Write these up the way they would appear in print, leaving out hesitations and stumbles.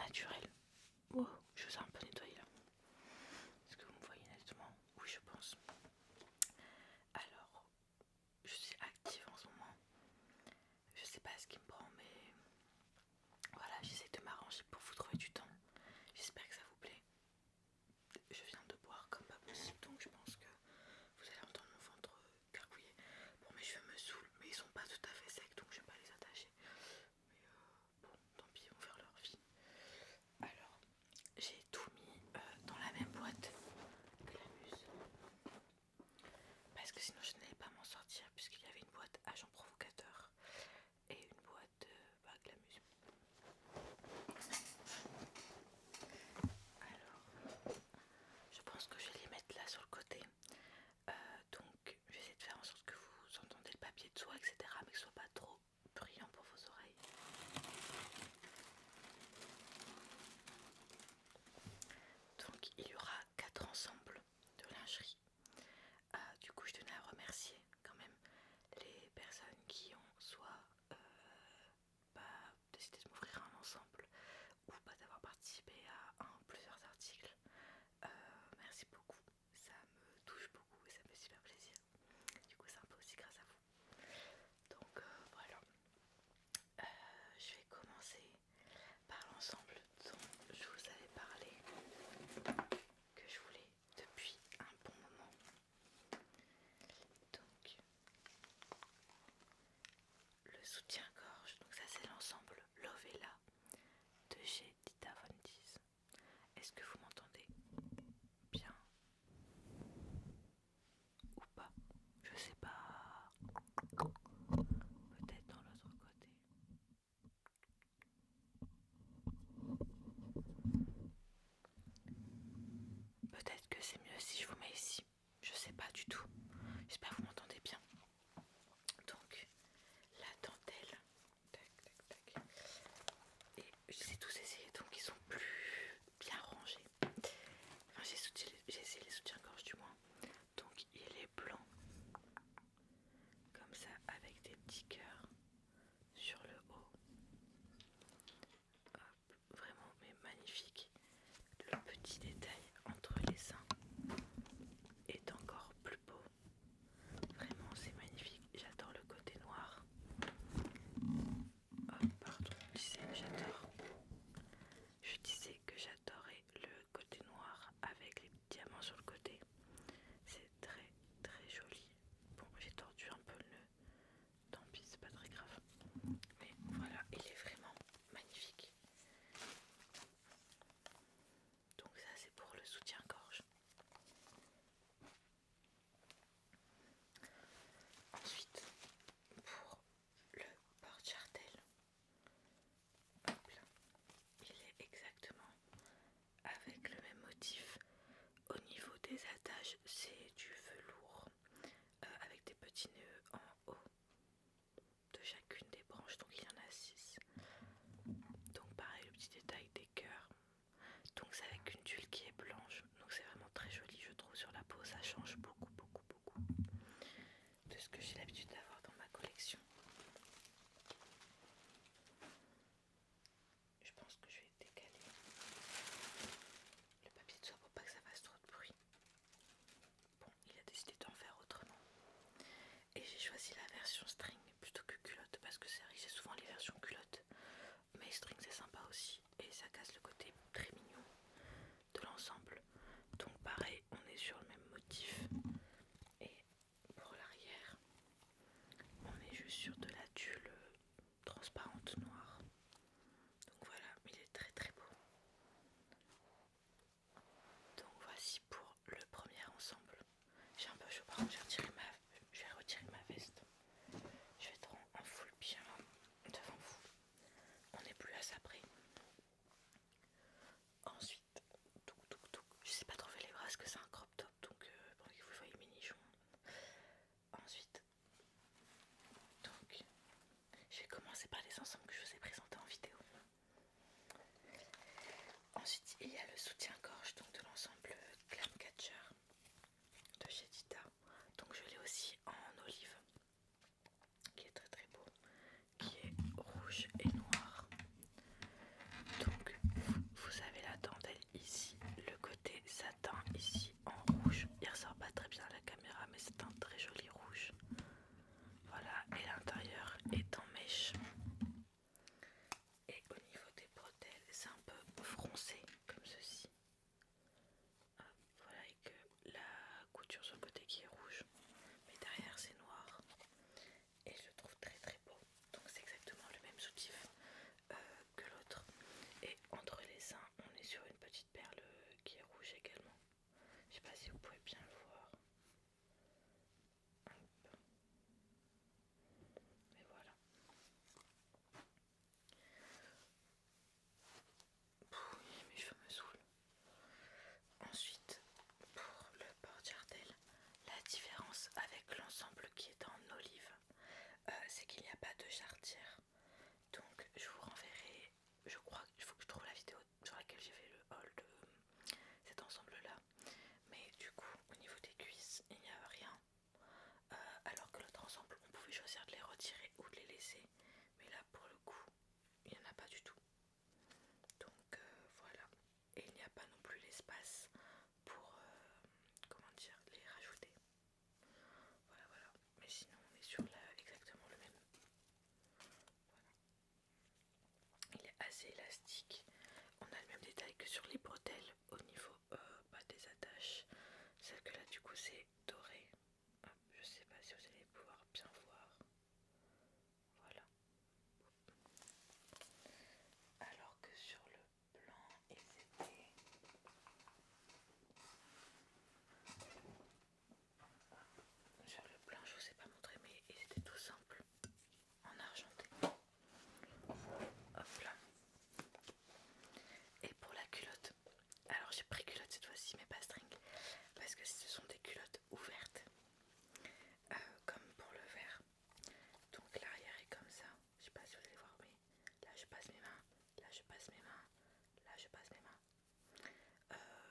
naturel. Oh, je vous ai un peu nettoyé là. Est-ce que vous me voyez nettement? Oui, je pense. Alors, je suis active en ce moment. Je sais pas ce qui me prend, mais voilà, j'essaie de m'arranger pour vous trouver du temps. J'espère que ça vous plaît. Je viens de boire comme pas possible, donc je pense que vous allez entendre mon ventre gargouiller. Bon, mes cheveux me saoulent, mais ils sont pas tout à fait secs, donc je vais pas les attacher. Mais bon, tant pis, ils vont faire leur vie. Alors, j'ai tout mis dans la même boîte que la muse. Parce que sinon je n'allais pas m'en sortir, puisqu'il y avait une boîte agent provocateur et une boîte glamuse. Alors, je pense que je vais les mettre là sur le côté. Donc, je vais essayer de faire en sorte que vous entendez le papier de soie, etc. mais que ce soit pas trop bruyant pour vos oreilles. Donc, il y aura 4 ensembles de lingerie. Du coup, je tenais à remercier quand même les personnes qui ont soit décidé de m'offrir un ensemble ou pas d'avoir participé à un ou plusieurs articles. Merci beaucoup, ça me touche beaucoup et ça me fait super plaisir. Du coup, c'est un peu aussi grâce à vous. Donc voilà, je vais commencer par l'ensemble dont je vous avais parlé, que je voulais depuis un bon moment. Donc, le soutien-gorge, donc ça c'est l'ensemble Lovella de chez Dita Von Teese. Est-ce que vous m'entendez bien ou pas? Je sais pas. Peut-être dans l'autre côté. Peut-être que c'est mieux si je vous mets ici. Je sais pas du tout. J'espère que vous m'entendez bien. Donc, la dentelle. Tac, tac, tac. Et j'ai tous essayé, donc ils sont plus bien rangés. Enfin, j'ai essayé les soutiens-gorge du moins. Donc, il est blanc. Comme ça, avec des petits cœurs sur le haut. Hop, vraiment, mais magnifique. Le petit détail entre les seins est encore plus beau. Vraiment, c'est magnifique. J'adore le côté noir. Oh, pardon, je disais que j'adorais le côté noir avec les petits diamants sur le côté. C'est très très joli. Bon, j'ai tordu un peu le nœud. Tant pis, c'est pas très grave. Mais voilà, il est vraiment magnifique. Donc ça, c'est pour le soutien-gorge. Ensuite, pour le porte-jartel, hop là, il est exactement avec le même motif. Au niveau des attaches, c'est du velours avec des petits nœuds en haut de chacune des branches, donc il y en a 6. Donc pareil, le petit détail des cœurs. Donc c'est avec une tuile qui est blanche, donc c'est vraiment très joli je trouve sur la peau. Ça change beaucoup beaucoup beaucoup de ce que j'ai l'habitude d'avoir dans ma collection. Je pense que je vais décaler le papier de soie pour pas que ça fasse trop de bruit. Bon, il a décidé d'en faire autrement. Et j'ai choisi la version string plutôt que culotte parce que c'est vrai que j'ai souvent les versions culottes. Mais string c'est sympa aussi et ça casse le côté très mignon de l'ensemble. Donc pareil, on est sur le même motif. Et pour l'arrière, on est juste sur de la tulle transparente noire. Donc voilà, il est très très beau. Donc voici pour le premier ensemble. J'ai un peu chaud, par contre je vais retirer ma veste. Je vais être en full pyjama devant vous. On n'est plus à ça près. Ensuite, je sais pas trop faire les bras parce que c'est un crop top, donc pour que vous voyez mes nichons. Ensuite, donc, je vais commencer par les ensembles que je vous ai présentés en vidéo. Ensuite, il y a le soutien-gorge donc de l'ensemble Glam Catcher de chez Dita. Donc je l'ai aussi en olive, qui est très très beau, qui est rouge et noir. Donc foncé comme ceci. Voilà, avec la couture sur le côté qui est rouge, mais derrière c'est noir. Et je le trouve très très beau. Donc c'est exactement le même soutif que l'autre. Et entre les seins, on est sur une petite perle qui est rouge également. Je sais pas si vous pouvez bien le voir. Hop. Mais voilà. Oui, mes cheveux me saoulent. Ensuite, pour le porte-jartel, la différence avec l'ensemble qui est en olive, c'est qu'il n'y a pas de jarretière. Donc je vous renverrai, je crois qu'il faut que je trouve la vidéo sur laquelle j'ai fait le haul de cet ensemble là. Mais du coup au niveau des cuisses il n'y a rien. Alors que l'autre ensemble on pouvait choisir de les retirer ou de les laisser. Mais là pour le coup il n'y en a pas du tout. Donc voilà. Et il n'y a pas non plus l'espace pour comment dire, les rajouter. Voilà voilà. Mais sinon on est sur exactement le même. Il est assez élastique. On a le même détail que sur les bretelles au niveau des attaches. Celle que là du coup c'est doré. Hop, je sais pas si vous allez pouvoir bien voir. Voilà. Alors que sur le blanc il était... Sur le blanc je vous ai pas montré mais il était tout simple. En argenté. Hop là. Et pour la culotte, alors j'ai pris culotte cette fois-ci mais pas string parce que ce sont des culottes ouvertes comme pour le vert. Donc l'arrière est comme ça, je sais pas si vous allez voir mais là je passe mes mains, là je passe mes mains, là je passe mes mains.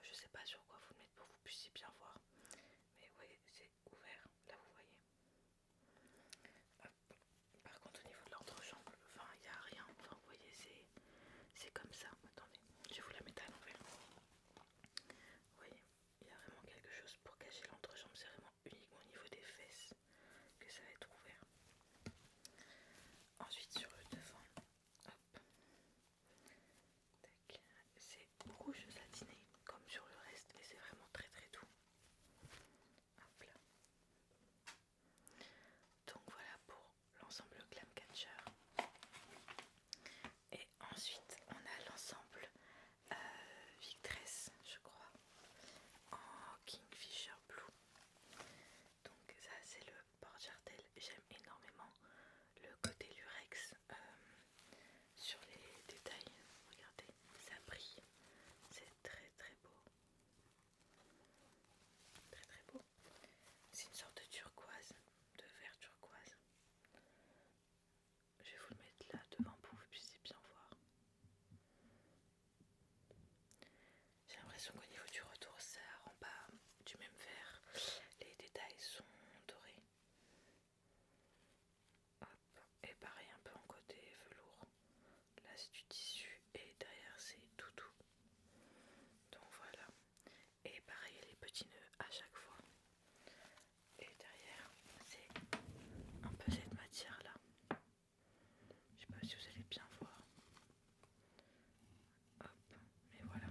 Je sais pas sur quoi vous le mettre pour que vous puissiez bien voir mais oui c'est ouvert, là vous voyez. Hop. Par contre au niveau de l'entrejambe, enfin il n'y a rien, enfin vous voyez c'est comme ça. Attendez, je vais vous la mettre à l'envers. Vous voyez, il y a vraiment quelque chose pour cacher l'entrejambe, c'est vraiment uniquement au niveau des fesses que ça va être ouvert. Ensuite sur le devant, hop, c'est rouge satiné comme sur le reste et c'est vraiment très très doux. Hop là. Donc voilà pour l'ensemble Glam Catcher. Et ensuite on a l'ensemble Victress, je crois, en Kingfisher Blue. Donc ça c'est le porte-jartel, j'aime énormément le côté lurex sur les détails. Regardez, ça brille, c'est très très beau. Très très beau. C'est une sorte de turquoise, de vert turquoise. Je vais vous le mettre là devant pour que vous puissiez bien voir. J'ai l'impression qu'au niveau du retour ça rend pas du même vert. Les détails sont dorés. Hop. Et pareil un peu en côté velours. Là c'est du tissu et derrière c'est tout doux. Donc voilà. Et pareil les petits nœuds à chaque fois. Et derrière c'est un peu cette matière là. Je sais pas si vous allez bien voir. Hop, mais voilà.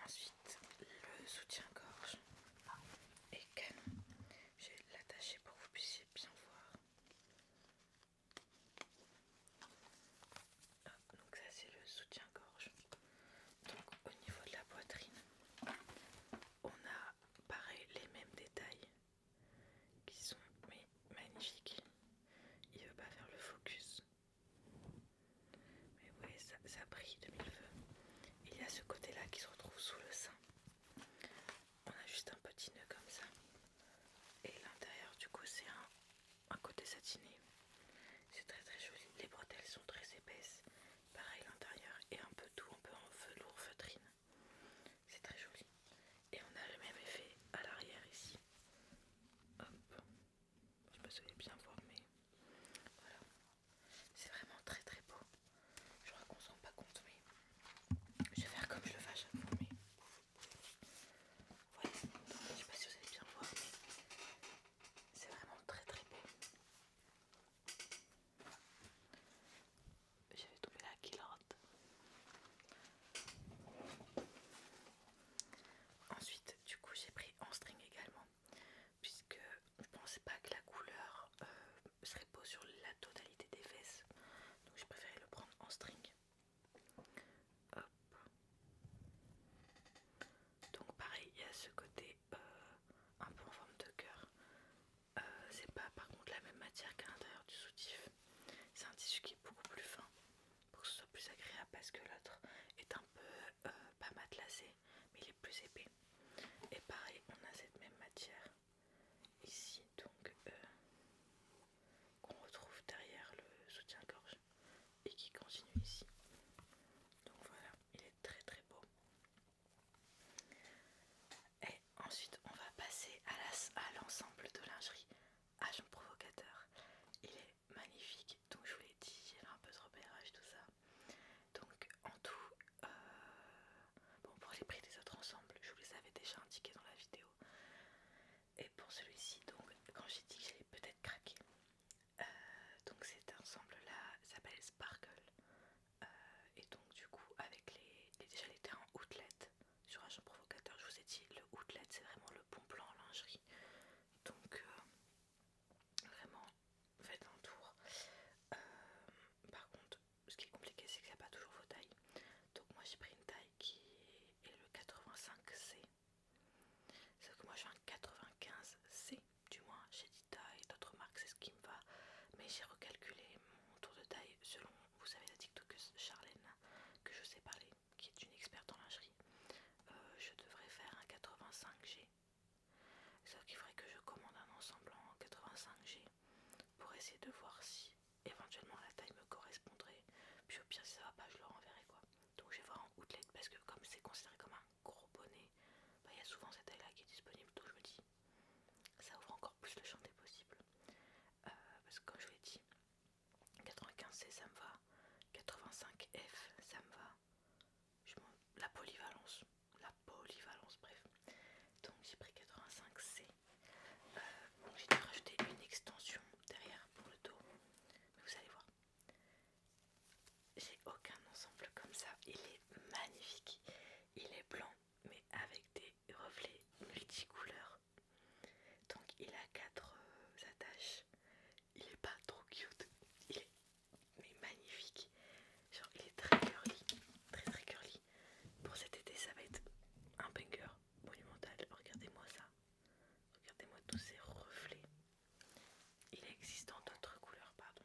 Ensuite, le soutien-gorge est canon. Je vais l'attacher pour que vous puissiez bien voir. Hop, donc ça c'est le soutien-gorge. Donc au niveau de la poitrine, on a pareil les mêmes détails qui sont magnifiques. Il veut pas faire le focus. Mais oui, ça brille de mille feux. Il y a ce côté-là qui se retrouve sous le sein. On a juste un petit nœud comme ça. Et l'intérieur du coup c'est un côté satiné. C'est très très joli. Les bretelles sont très épaisses. Pareil l'intérieur est un peu doux, un peu en velours feutrine. C'est très joli. Et on a le même effet à l'arrière ici. Hop. Je sais pas si vous allez bien voir mais voilà. C'est vraiment très très beau. Je crois qu'on s'en rend pas compte mais je vais faire comme je le fais à chaque fois mais ouais, je sais pas si vous allez bien voir mais c'est vraiment très très beau. polyvalence. La polyvalence, bref. Donc j'ai pris 85C. Bon, j'ai dû rajouter une extension derrière pour le dos. Mais vous allez voir. J'ai aucun ensemble comme ça. Il est magnifique. Il est blanc, mais avec des reflets multicouleurs. Donc il a 4 attaches. Il est pas trop cute. Il est mais magnifique. Genre il est très curly. Très très curly. Pour cet été ça va être un banger monumental. Regardez-moi ça. Regardez-moi tous ces reflets. Il existe en d'autres couleurs, pardon.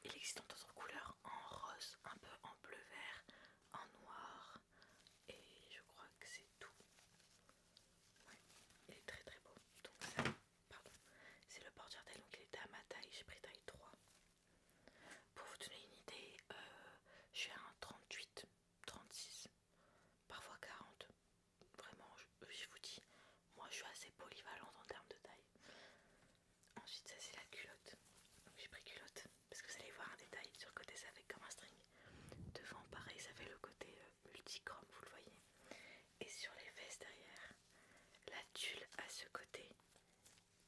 Il existe en d'autres couleurs, en rose, un peu en bleu vert, en noir. Et je crois que c'est tout. Ouais, il est très très beau. Donc ça, pardon, c'est le porte-jartel, donc il était à ma taille, j'ai pris taille 3. Pour vous donner une idée, je suis à un 38, 36, parfois 40. Vraiment, je vous dis, moi je suis assez polyvalente en termes de taille. Ensuite, ça c'est la culotte. Donc j'ai pris culotte parce que vous allez voir un détail. Sur le côté, ça fait comme un string. Devant, pareil, ça fait le côté multichrome, vous le voyez. Et sur les fesses derrière, la tulle à ce côté,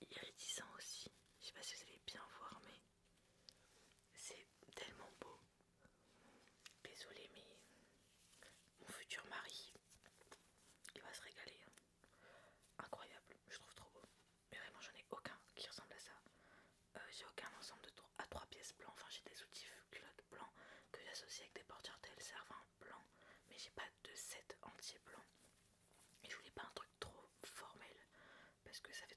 iridescent aussi. Je sais pas si vous allez bien voir, mais c'est tellement beau. Désolée, mais mon futur mari, il va se régaler. Incroyable, je trouve trop beau. Mais vraiment, j'en ai aucun qui ressemble à ça. J'ai aucun ensemble à 3 pièces blancs. Enfin, j'ai des soutifs culottes blancs que j'associe avec des porte-jartelles servant blancs. Mais j'ai pas de set entier blanc. Et je voulais pas un truc trop formel parce que ça fait